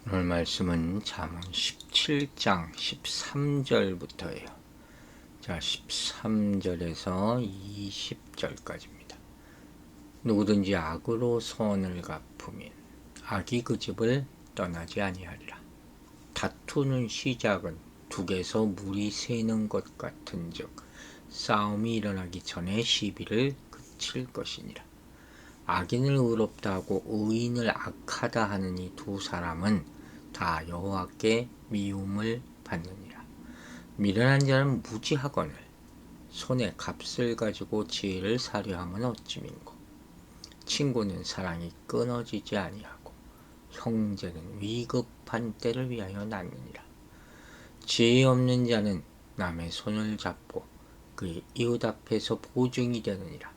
오늘 말씀은 잠언 17장 13절부터예요. 자, 13절에서 20절까지입니다. 누구든지 악으로 선을 갚으면 악이 그 집을 떠나지 아니하리라. 다투는 시작은 둑에서 물이 새는 것 같은즉 싸움이 일어나기 전에 시비를 그칠 것이니라. 악인을 의롭다 하고 의인을 악하다 하는 이 두 사람은 다 여호와께 미움을 받느니라. 미련한 자는 무지하거늘 손에 값을 가지고 지혜를 사려 함은 어찌민고. 친구는 사랑이 끊어지지 아니하고 형제는 위급한 때를 위하여 낳느니라. 지혜 없는 자는 남의 손을 잡고 그의 이웃 앞에서 보증이 되느니라.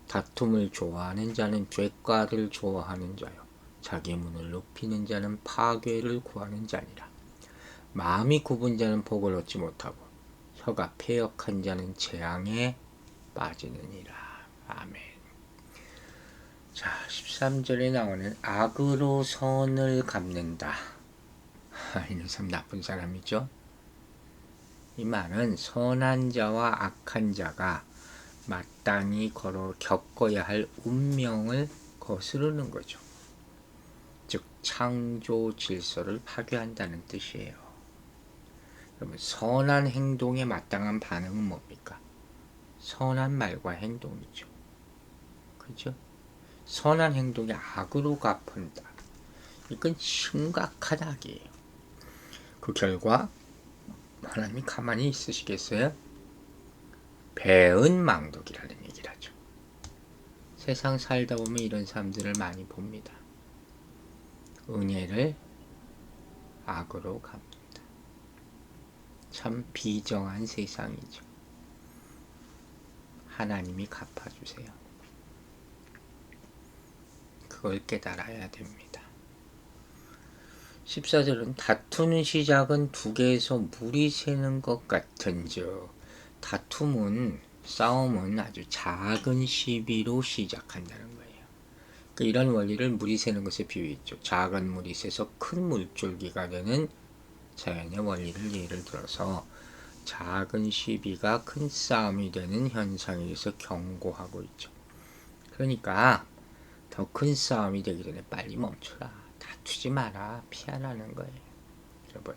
다툼을 좋아하는 자는 죄과를 좋아하는 자요 자기 문을 높이는 자는 파괴를 구하는 자니라. 마음이 굽은 자는 복을 얻지 못하고 혀가 패역한 자는 재앙에 빠지느니라. 아멘. 자, 13절에 나오는 악으로 선을 갚는다. 이는 참 나쁜 사람이죠. 이 말은 선한 자와 악한 자가 마땅히 겪어야 할 운명을 거스르는 거죠. 즉 창조 질서를 파괴한다는 뜻이에요. 여러분, 선한 행동에 마땅한 반응은 뭡니까? 선한 말과 행동이죠. 그죠? 선한 행동이 악으로 갚은다. 이건 심각한 악이에요. 그 결과 하나님이 가만히 있으시겠어요? 배은망덕이라는 얘기를 하죠. 세상 살다 보면 이런 사람들을 많이 봅니다. 은혜를 악으로 갚는다. 참 비정한 세상이죠. 하나님이 갚아주세요. 그걸 깨달아야 됩니다. 14절은 다투는 시작은 둑에서 물이 새는 것 같은즉, 다툼은, 싸움은 아주 작은 시비로 시작한다는 거예요. 그러니까 이런 원리를 물이 새는 것에 비유했죠. 작은 물이 새서 큰 물줄기가 되는 자연의 원리를 예를 들어서 작은 시비가 큰 싸움이 되는 현상에 대해서 경고하고 있죠. 그러니까 더 큰 싸움이 되기 전에 빨리 멈춰라. 다투지 마라. 피하라는 거예요. 여러분,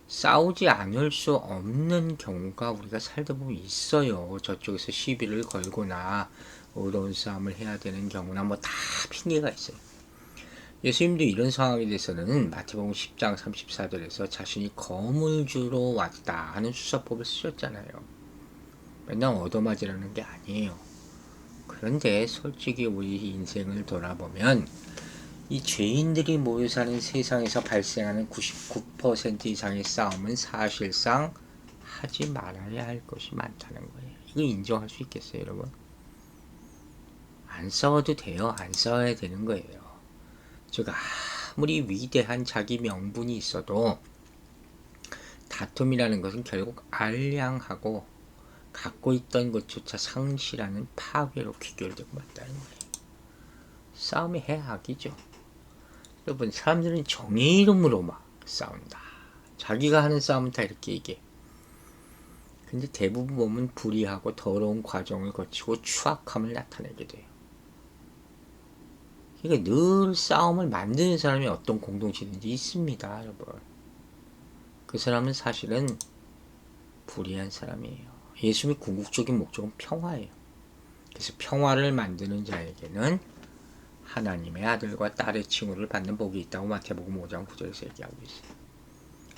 싸우지 않을 수 없는 경우가 우리가 살다 보면 있어요. 저쪽에서 시비를 걸거나 어려운 싸움을 해야 되는 경우나 뭐 다 핑계가 있어요. 예수님도 이런 상황에 대해서는 마태복음 10장 34절에서 자신이 검을 주러 왔다 하는 수사법을 쓰셨잖아요. 맨날 얻어맞으라는 게 아니에요. 그런데 솔직히 우리 인생을 돌아보면 이 죄인들이 모여 사는 세상에서 발생하는 99% 이상의 싸움은 사실상 하지 말아야 할 것이 많다는 거예요. 이거 인정할 수 있겠어요, 여러분? 안 싸워도 돼요. 안 싸워야 되는 거예요. 즉 아무리 위대한 자기 명분이 있어도 다툼이라는 것은 결국 알량하고 갖고 있던 것조차 상실하는 파괴로 귀결되고 맞다는 거예요. 싸움이 해악이죠. 여러분, 사람들은 정의 이름으로 막 싸운다. 자기가 하는 싸움은 다 이렇게 얘기해. 근데 대부분 보면 불의하고 더러운 과정을 거치고 추악함을 나타내게 돼요. 그러니까 늘 싸움을 만드는 사람이 어떤 공동체든지 있습니다, 여러분. 그 사람은 사실은 불의한 사람이에요. 예수님의 궁극적인 목적은 평화예요. 그래서 평화를 만드는 자에게는 하나님의 아들과 딸의 칭호를 받는 복이 있다고 마태복음 5장 9절에서 얘기하고 있어요.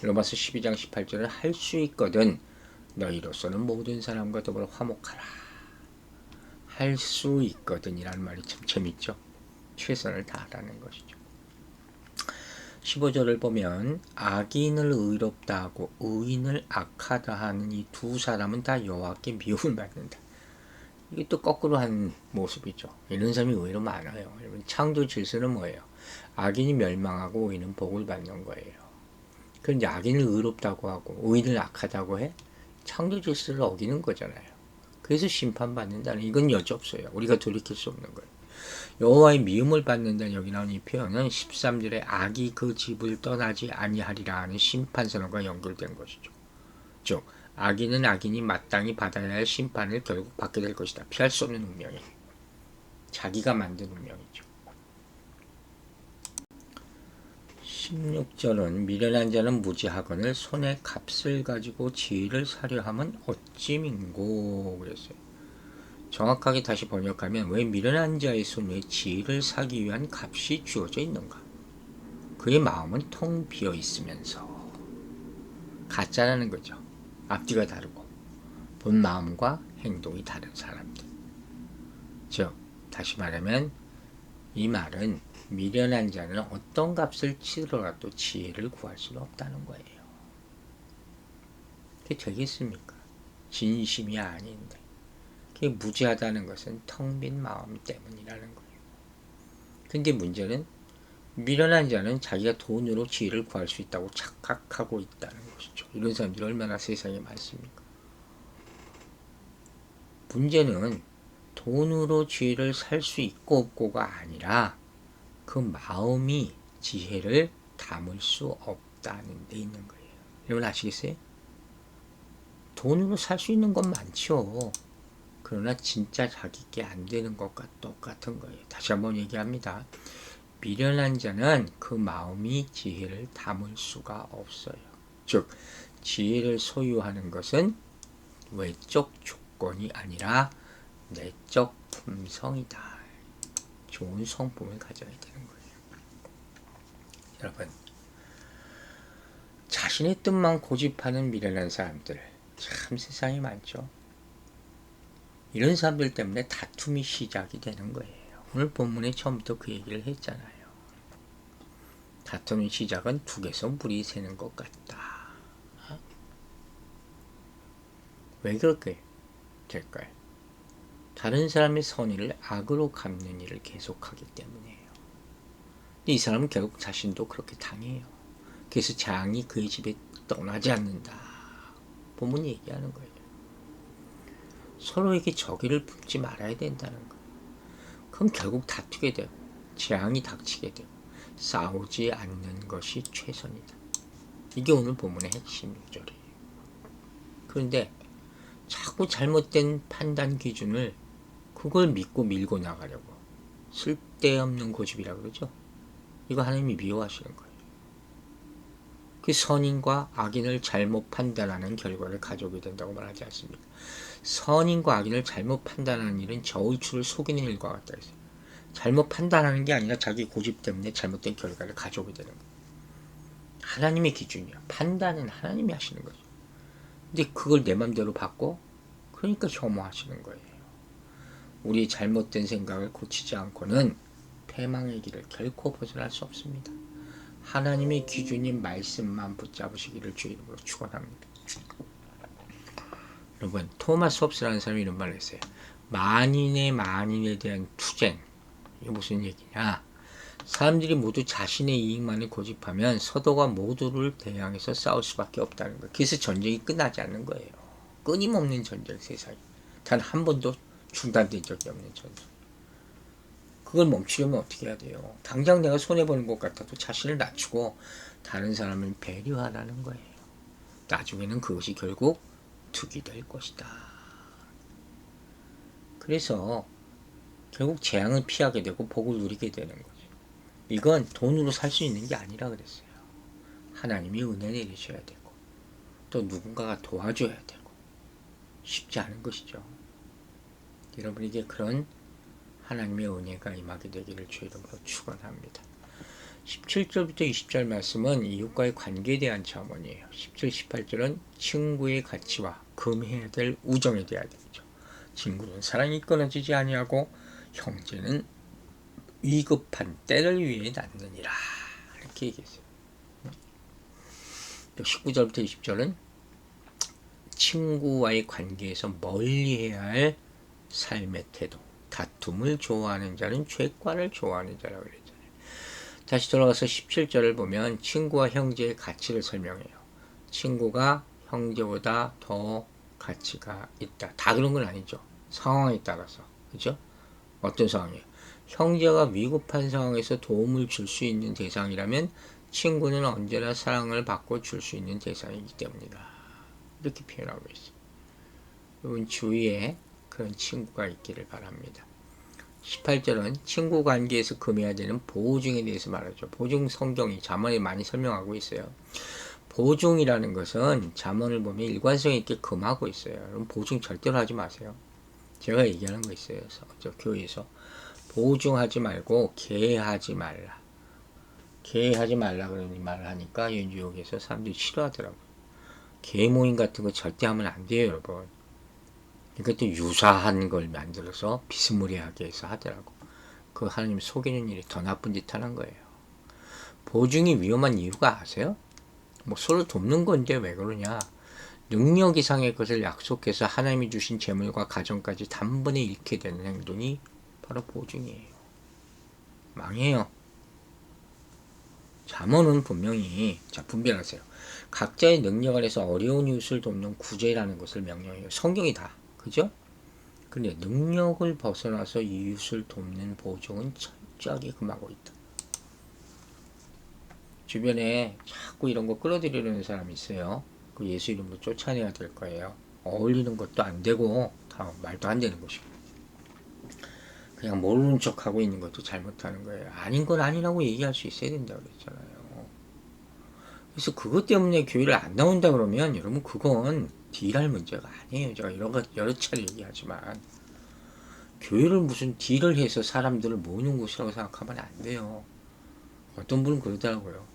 로마서 12장 18절은 할 수 있거든 너희로서는 모든 사람과 더불어 화목하라. 할 수 있거든 이라는 말이 참 재밌죠. 최선을 다하라는 것이죠. 15절을 보면 악인을 의롭다 하고 의인을 악하다 하는 이 두 사람은 다 여호와께 미움을 받는다. 이게 또 거꾸로 하는 모습이죠. 이런 사람이 의외로 많아요. 여러분, 창조 질서는 뭐예요? 악인이 멸망하고 의인은 복을 받는 거예요. 그런데 악인을 의롭다고 하고 의인을 악하다고 해? 창조 질서를 어기는 거잖아요. 그래서 심판받는다는, 이건 여지없어요. 우리가 돌이킬 수 없는 거예요. 여호와의 미움을 받는다는 여기 나온 이 표현은 13절에 악이 그 집을 떠나지 아니하리라 하는 심판선언과 연결된 것이죠. 즉 악인은 악인이 마땅히 받아야 할 심판을 결국 받게 될 것이다. 피할 수 없는 운명이에요. 자기가 만든 운명이죠. 16절은 미련한 자는 무지하거늘 손에 값을 가지고 지혜를 사려 함은 어찌 민고 그랬어요. 정확하게 다시 번역하면 왜 미련한 자의 손에 지혜를 사기 위한 값이 주어져 있는가? 그의 마음은 텅 비어 있으면서 가짜라는 거죠. 앞뒤가 다르고 본 마음과 행동이 다른 사람들. 즉 다시 말하면 이 말은 미련한 자는 어떤 값을 치더라도 지혜를 구할 수는 없다는 거예요. 그게 되겠습니까? 진심이 아닌데. 그게 무지하다는 것은 텅 빈 마음 때문이라는 거예요. 근데 문제는 미련한 자는 자기가 돈으로 지혜를 구할 수 있다고 착각하고 있다는 것이죠. 이런 사람들이 얼마나 세상에 많습니까? 문제는 돈으로 지혜를 살 수 있고 없고가 아니라 그 마음이 지혜를 담을 수 없다는 데 있는 거예요. 여러분 아시겠어요? 돈으로 살 수 있는 건 많죠. 그러나 진짜 자기께 안 되는 것과 똑같은 거예요. 다시 한번 얘기합니다. 미련한 자는 그 마음이 지혜를 담을 수가 없어요. 즉 지혜를 소유하는 것은 외적 조건이 아니라 내적 품성이다. 좋은 성품을 가져야 되는 거예요. 여러분, 자신의 뜻만 고집하는 미련한 사람들 참 세상에 많죠. 이런 사람들 때문에 다툼이 시작이 되는 거예요. 오늘 본문에 처음부터 그 얘기를 했잖아요. 다툼의 시작은 북에서 물이 새는 것 같다. 왜 그렇게 될까요? 다른 사람의 선의를 악으로 갚는 일을 계속하기 때문이에요. 이 사람은 결국 자신도 그렇게 당해요. 그래서 재앙이 그의 집에 떠나지 않는다. 본문이 얘기하는 거예요. 서로에게 적의를 품지 말아야 된다는 거예요. 그럼 결국 다투게 되고 재앙이 닥치게 되고 싸우지 않는 것이 최선이다. 이게 오늘 본문의 핵심 요절이에요. 그런데 자꾸 잘못된 판단 기준을 그걸 믿고 밀고 나가려고 쓸데없는 고집이라 그러죠. 이거 하나님이 미워하시는 거예요. 그 선인과 악인을 잘못 판단하는 결과를 가져오게 된다고 말하지 않습니까? 선인과 악인을 잘못 판단하는 일은 저울추를 속이는 일과 같다 했어요. 잘못 판단하는 게 아니라 자기 고집 때문에 잘못된 결과를 가져오게 되는 거예요. 하나님의 기준이야. 판단은 하나님이 하시는 거죠. 근데 그걸 내 맘대로 바꿔? 그러니까 혐오하시는 거예요. 우리의 잘못된 생각을 고치지 않고는 패망의 길을 결코 벗어날 수 없습니다. 하나님의 기준인 말씀만 붙잡으시기를 주의 이름으로 축원합니다. 여러분, 토마스 홉스라는 사람이 이런 말을 했어요. 만인에 대한 투쟁. 이게 무슨 얘기냐? 사람들이 모두 자신의 이익만을 고집하면 서로가 모두를 대항해서 싸울 수밖에 없다는 거예요. 그래서 전쟁이 끝나지 않는 거예요. 끊임없는 전쟁 세상이. 단 한 번도 중단된 적이 없는 전쟁. 그걸 멈추려면 어떻게 해야 돼요? 당장 내가 손해보는 것 같아도 자신을 낮추고 다른 사람을 배려하라는 거예요. 나중에는 그것이 결국 득이 될 것이다. 그래서 결국 재앙을 피하게 되고 복을 누리게 되는 거죠. 이건 돈으로 살 수 있는 게 아니라 그랬어요. 하나님이 은혜 내리셔야 되고 또 누군가가 도와줘야 되고 쉽지 않은 것이죠. 여러분에게 그런 하나님의 은혜가 임하게 되기를 주의 이름으로 축원합니다. 17절부터 20절 말씀은 이웃과의 관계에 대한 자문이에요. 17, 18절은 친구의 가치와 금해야 될 우정에 대한 얘기죠. 친구는 사랑이 끊어지지 아니하고 형제는 위급한 때를 위해 낳느니라. 이렇게 얘기했어요. 19절부터 20절은 친구와의 관계에서 멀리해야 할 삶의 태도. 다툼을 좋아하는 자는 죄과를 좋아하는 자라고 그랬잖아요. 다시 돌아가서 17절을 보면 친구와 형제의 가치를 설명해요. 친구가 형제보다 더 가치가 있다. 다 그런 건 아니죠. 상황에 따라서. 그죠? 어떤 상황이에요? 형제가 위급한 상황에서 도움을 줄 수 있는 대상이라면 친구는 언제나 사랑을 받고 줄 수 있는 대상이기 때문이다. 이렇게 표현하고 있어요. 여러분 주위에 그런 친구가 있기를 바랍니다. 18절은 친구 관계에서 금해야 되는 보증에 대해서 말하죠. 보증 성경이 잠언에 많이 설명하고 있어요. 보증이라는 것은 잠언을 보면 일관성 있게 금하고 있어요. 여러분 보증 절대로 하지 마세요. 제가 얘기하는 거 있어요. 저 교회에서 보증하지 말고 계하지 말라. 계하지 말라 그러니 말을 하니까 뉴욕에서 사람들이 싫어하더라고요. 계 모임 같은 거 절대 하면 안 돼요, 여러분. 이것도 유사한 걸 만들어서 비스무리하게 해서 하더라고. 그 하나님 속이는 일이 더 나쁜 짓 하는 거예요. 보증이 위험한 이유가 아세요? 뭐 서로 돕는 건데 왜 그러냐? 능력 이상의 것을 약속해서 하나님이 주신 재물과 가정까지 단번에 잃게 되는 행동이 바로 보증이에요. 망해요. 잠언은 분명히 자 분별하세요. 각자의 능력 안에서 어려운 이웃을 돕는 구제라는 것을 명령해요. 성경이 다. 그죠? 근데 능력을 벗어나서 이웃을 돕는 보증은 철저하게 금하고 있다. 주변에 자꾸 이런 거 끌어들이려는 사람이 있어요. 그 예수 이름으로 쫓아내야 될 거예요. 어울리는 것도 안 되고 다 말도 안 되는 것이고 그냥 모르는 척 하고 있는 것도 잘못하는 거예요. 아닌 건 아니라고 얘기할 수 있어야 된다고 그랬잖아요. 그래서 그것 때문에 교회를 안 나온다 그러면 여러분 그건 딜할 문제가 아니에요. 제가 여러 차례 얘기하지만 교회를 무슨 딜을 해서 사람들을 모으는 곳이라고 생각하면 안 돼요. 어떤 분은 그러더라고요.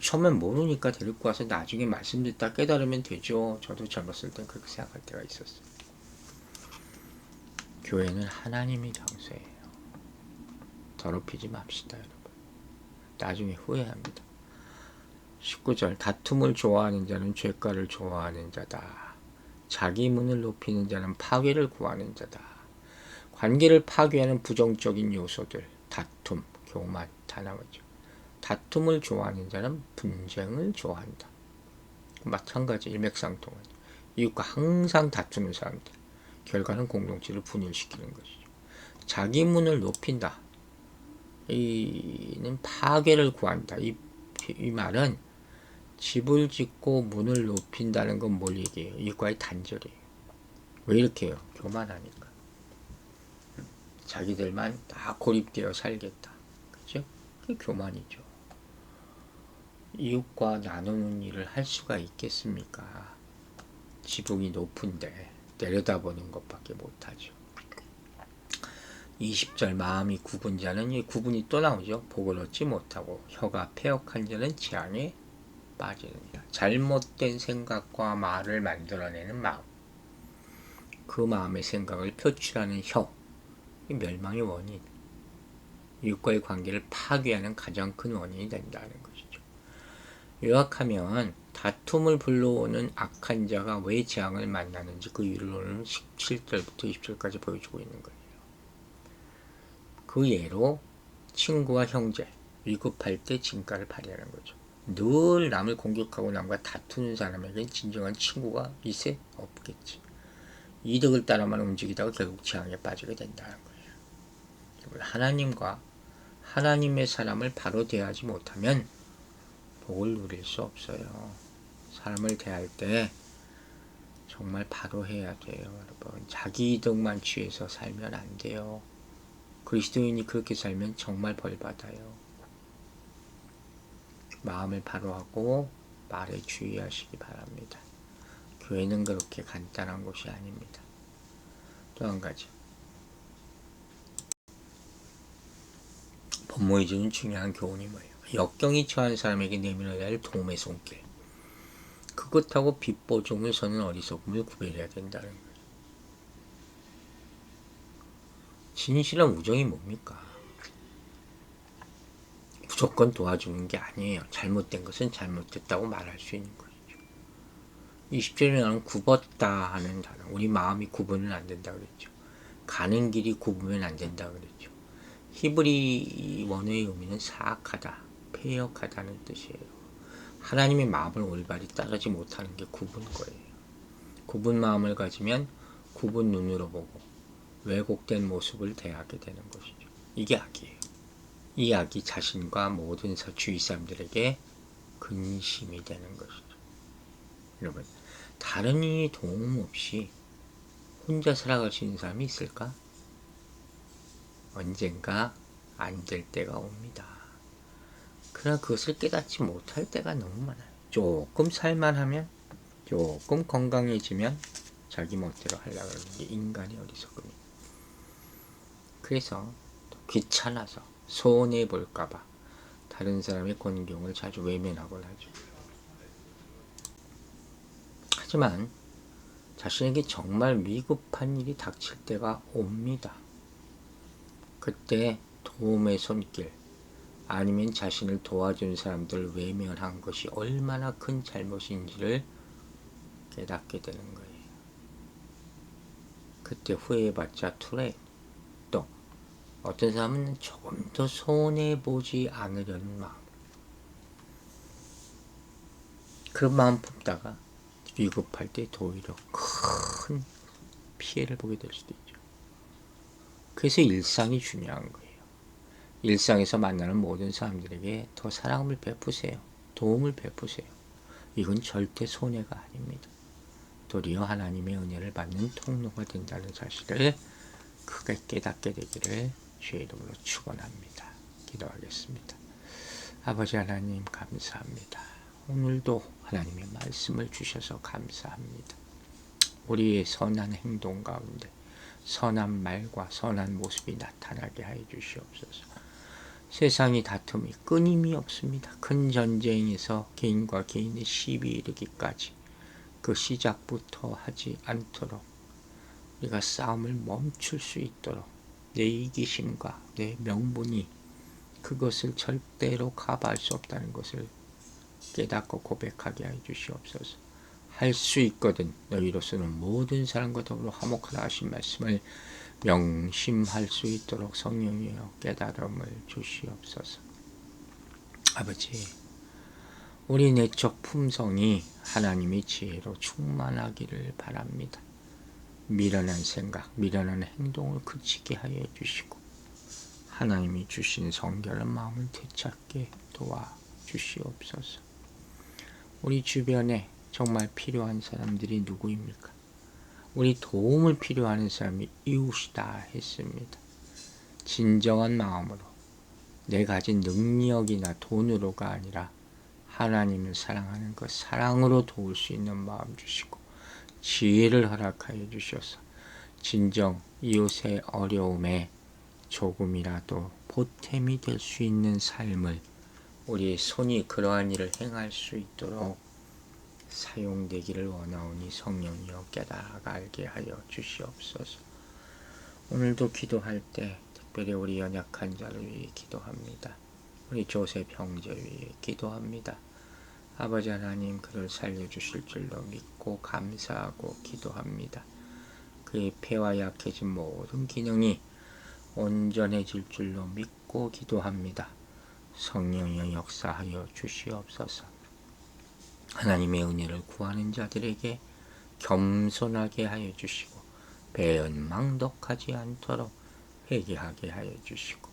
처음엔 모르니까 데리고 와서 나중에 말씀 듣다 깨달으면 되죠. 저도 젊었을 땐 그렇게 생각할 때가 있었어요. 교회는 하나님의 장소예요. 더럽히지 맙시다, 여러분. 나중에 후회합니다. 19절 다툼을 좋아하는 자는 죄가를 좋아하는 자다. 자기 문을 높이는 자는 파괴를 구하는 자다. 관계를 파괴하는 부정적인 요소들 다툼, 교만 다 나오죠. 다툼을 좋아하는 자는 분쟁을 좋아한다. 마찬가지 일맥상통한 이웃과 항상 다투는 사람들 결과는 공동체를 분열시키는 것이죠. 자기 문을 높인다. 이는 파괴를 구한다. 이 말은 집을 짓고 문을 높인다는 건 뭘 얘기해요? 이과의 단절이에요. 왜 이렇게 해요? 교만하니까. 자기들만 다 고립되어 살겠다. 그죠? 그게 교만이죠. 이웃과 나누는 일을 할 수가 있겠습니까? 지붕이 높은데 내려다보는 것밖에 못하죠. 20절 마음이 굽은 자는 이 구분이 또 나오죠. 복을 얻지 못하고 혀가 패역한 자는 재앙에 빠지느니라. 잘못된 생각과 말을 만들어내는 마음, 그 마음의 생각을 표출하는 혀, 멸망의 원인, 이웃과의 관계를 파괴하는 가장 큰 원인이 된다는 것이죠. 요약하면 다툼을 불러오는 악한 자가 왜 재앙을 만나는지 그 이유를 17절부터 20절까지 보여주고 있는 거예요. 그 예로 친구와 형제, 위급할 때 진가를 발휘하는 거죠. 늘 남을 공격하고 남과 다투는 사람에겐 진정한 친구가 있어? 없겠지. 이득을 따라만 움직이다가 결국 재앙에 빠지게 된다는 거예요. 하나님과 하나님의 사람을 바로 대하지 못하면 복을 누릴 수 없어요. 사람을 대할 때 정말 바로 해야 돼요. 여러분 자기 이득만 취해서 살면 안 돼요. 그리스도인이 그렇게 살면 정말 벌 받아요. 마음을 바로 하고 말에 주의하시기 바랍니다. 교회는 그렇게 간단한 곳이 아닙니다. 또 한 가지 본모에 주는 중요한 교훈이 뭐예요? 역경이 처한 사람에게 내밀어야 할 도움의 손길, 그것하고 빚보증을 서는 어리석음을 구별해야 된다는 거예요. 진실한 우정이 뭡니까? 무조건 도와주는 게 아니에요. 잘못된 것은 잘못됐다고 말할 수 있는 것이죠. 20절에 나오는 굽었다 하는 단어, 우리 마음이 굽으면 안 된다 그랬죠. 가는 길이 굽으면 안 된다 그랬죠. 히브리 원어의 의미는 사악하다, 패역하다는 뜻이에요. 하나님의 마음을 올바리 따르지 못하는 게 굽은 거예요. 굽은 마음을 가지면 굽은 눈으로 보고 왜곡된 모습을 대하게 되는 것이죠. 이게 악이에요. 이 악이 자신과 모든 주위 사람들에게 근심이 되는 것이죠. 여러분, 다른 이의 도움 없이 혼자 살아갈 수 있는 사람이 있을까? 언젠가 안 될 때가 옵니다. 그러나 그것을 깨닫지 못할 때가 너무 많아요. 조금 살만하면, 조금 건강해지면 자기 멋대로 하려고 하는 게 인간의 어리석음이에요. 그래서 귀찮아서 손해볼까봐 다른 사람의 권경을 자주 외면하곤 하죠. 하지만 자신에게 정말 위급한 일이 닥칠 때가 옵니다. 그때 도움의 손길 아니면 자신을 도와준 사람들을 외면한 것이 얼마나 큰 잘못인지를 깨닫게 되는 거예요. 그때 후회해봤자 투레. 또 어떤 사람은 조금 더 손해보지 않으려는 마음, 그 마음 품다가 위급할 때 오히려 큰 피해를 보게 될 수도 있죠. 그래서 일상이 중요한 거예요. 일상에서 만나는 모든 사람들에게 더 사랑을 베푸세요. 도움을 베푸세요. 이건 절대 손해가 아닙니다. 도리어 하나님의 은혜를 받는 통로가 된다는 사실을 크게 깨닫게 되기를 주의 이름으로 축원합니다. 기도하겠습니다. 아버지 하나님 감사합니다. 오늘도 하나님의 말씀을 주셔서 감사합니다. 우리의 선한 행동 가운데 선한 말과 선한 모습이 나타나게 하여 주시옵소서. 세상이 다툼이 끊임이 없습니다. 큰 전쟁에서 개인과 개인의 시비 이르기까지 그 시작부터 하지 않도록 우리가 싸움을 멈출 수 있도록 내 이기심과 내 명분이 그것을 절대로 커버할 수 없다는 것을 깨닫고 고백하게 하여 주시옵소서. 할 수 있거든 너희로서는 모든 사람과 더불어 화목하라 하신 말씀을 명심할 수 있도록 성령이여 깨달음을 주시옵소서. 아버지, 우리 내적 품성이 하나님의 지혜로 충만하기를 바랍니다. 미련한 생각, 미련한 행동을 그치게 하여 주시고 하나님이 주신 성결한 마음을 되찾게 도와주시옵소서. 우리 주변에 정말 필요한 사람들이 누구입니까? 우리 도움을 필요하는 사람이 이웃이다 했습니다. 진정한 마음으로 내 가진 능력이나 돈으로가 아니라 하나님을 사랑하는 그 사랑으로 도울 수 있는 마음 주시고 지혜를 허락하여 주셔서 진정 이웃의 어려움에 조금이라도 보탬이 될 수 있는 삶을 우리의 손이 그러한 일을 행할 수 있도록 사용되기를 원하오니 성령이여 깨달아 알게 하여 주시옵소서. 오늘도 기도할 때 특별히 우리 연약한 자를 위해 기도합니다. 우리 조셉 형제 위해 기도합니다. 아버지 하나님 그를 살려주실 줄로 믿고 감사하고 기도합니다. 그의 폐와 약해진 모든 기능이 온전해질 줄로 믿고 기도합니다. 성령이여 역사하여 주시옵소서. 하나님의 은혜를 구하는 자들에게 겸손하게 하여 주시고 배은망덕하지 않도록 회개하게 하여 주시고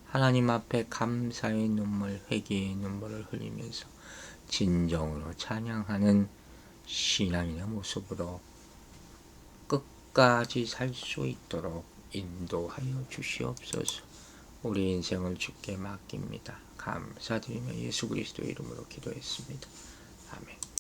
하나님 앞에 감사의 눈물, 회개의 눈물을 흘리면서 진정으로 찬양하는 신앙인의 모습으로 끝까지 살 수 있도록 인도하여 주시옵소서. 우리 인생을 주께 맡깁니다. 감사드리며 예수 그리스도의 이름으로 기도했습니다. 아멘.